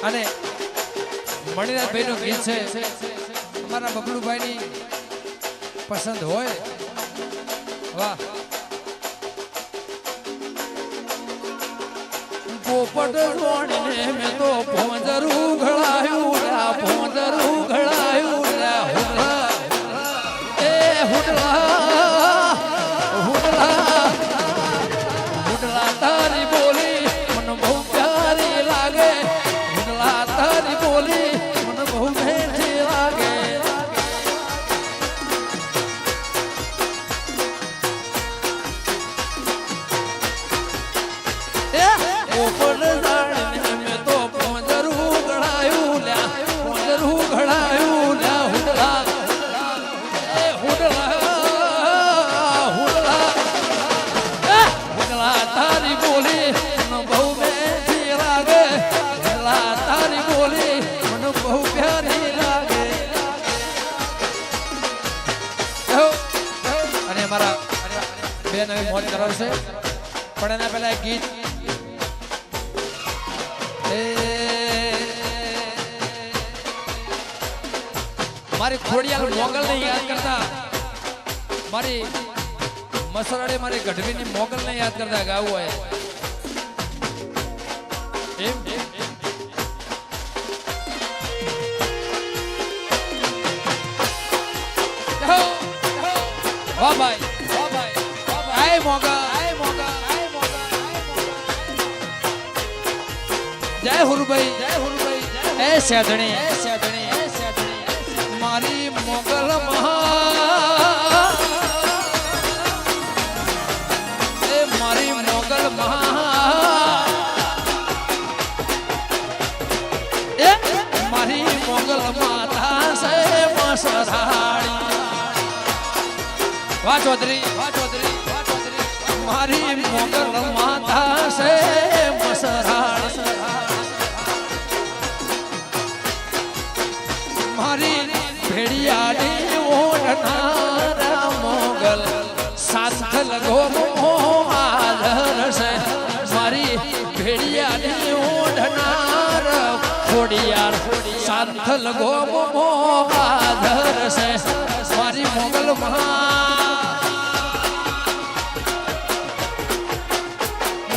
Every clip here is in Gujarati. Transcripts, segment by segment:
અને મણિરાજભાઈ નું ગીત છે અમારા બબલુભાઈ ની પસંદ હોય વાહ પોપટ જોડીને મેં તો ભોંજરું ઘડાયું ભોંજરું ઘડાયું હુડલા એ હુડલા હુડલા હુડલા તારી બોલી મને બહુ પ્યારી લાગે હુડલા તારી બોલી મને બહુ મીઠી લાગે પોપટ જાણીને મેં તો ભોંજરું ઘડાયું ભોંજરું ઘડાયું હુડલા એ હુડલા હુડલા હુડલા તારી બોલી મને બહુ મીઠી લાગે હુડલા તારી બોલી મને બહુ પ્યારી લાગે અને મારા બે નવી મોજ કરાવશે પણ એના પહેલા એક ગીત મારી ખોડિયાલ મોગલ ને યાદ કરતા મારી મસરાડે મારી ગઢવી ની મોગલ ને યાદ કરતા ગાવું હોય એમ વાહ ભાઈ આય મોગલ જય હુરભાઈ એ સેધણી મારી મોગલ મહા એ મારી મોગલ મહા એ મારી મોગલ માતા છે મસરાડી વાહ ચૌધરી મારી મોગલ માતા છે મસરાડી મારી ભેડિયાની ઓઢનારા મોગલ સાથ લગો આદર છે મારી ભેડિયાની ઓઢનાર ખોડિયાર સાથ લગો આદર છે મારી મોગલ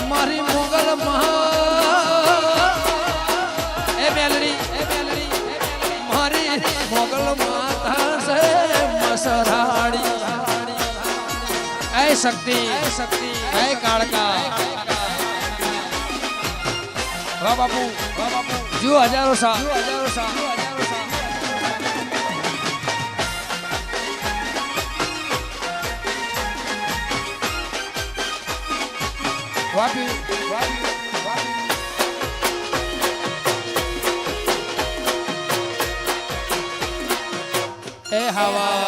મારી મોગલ એ મેલડી મોગલ માતા છે મસરાડી એ શક્તિ એ કાળકા વાહ બાપુ જુઓ હજારો સા વાપી એ હવા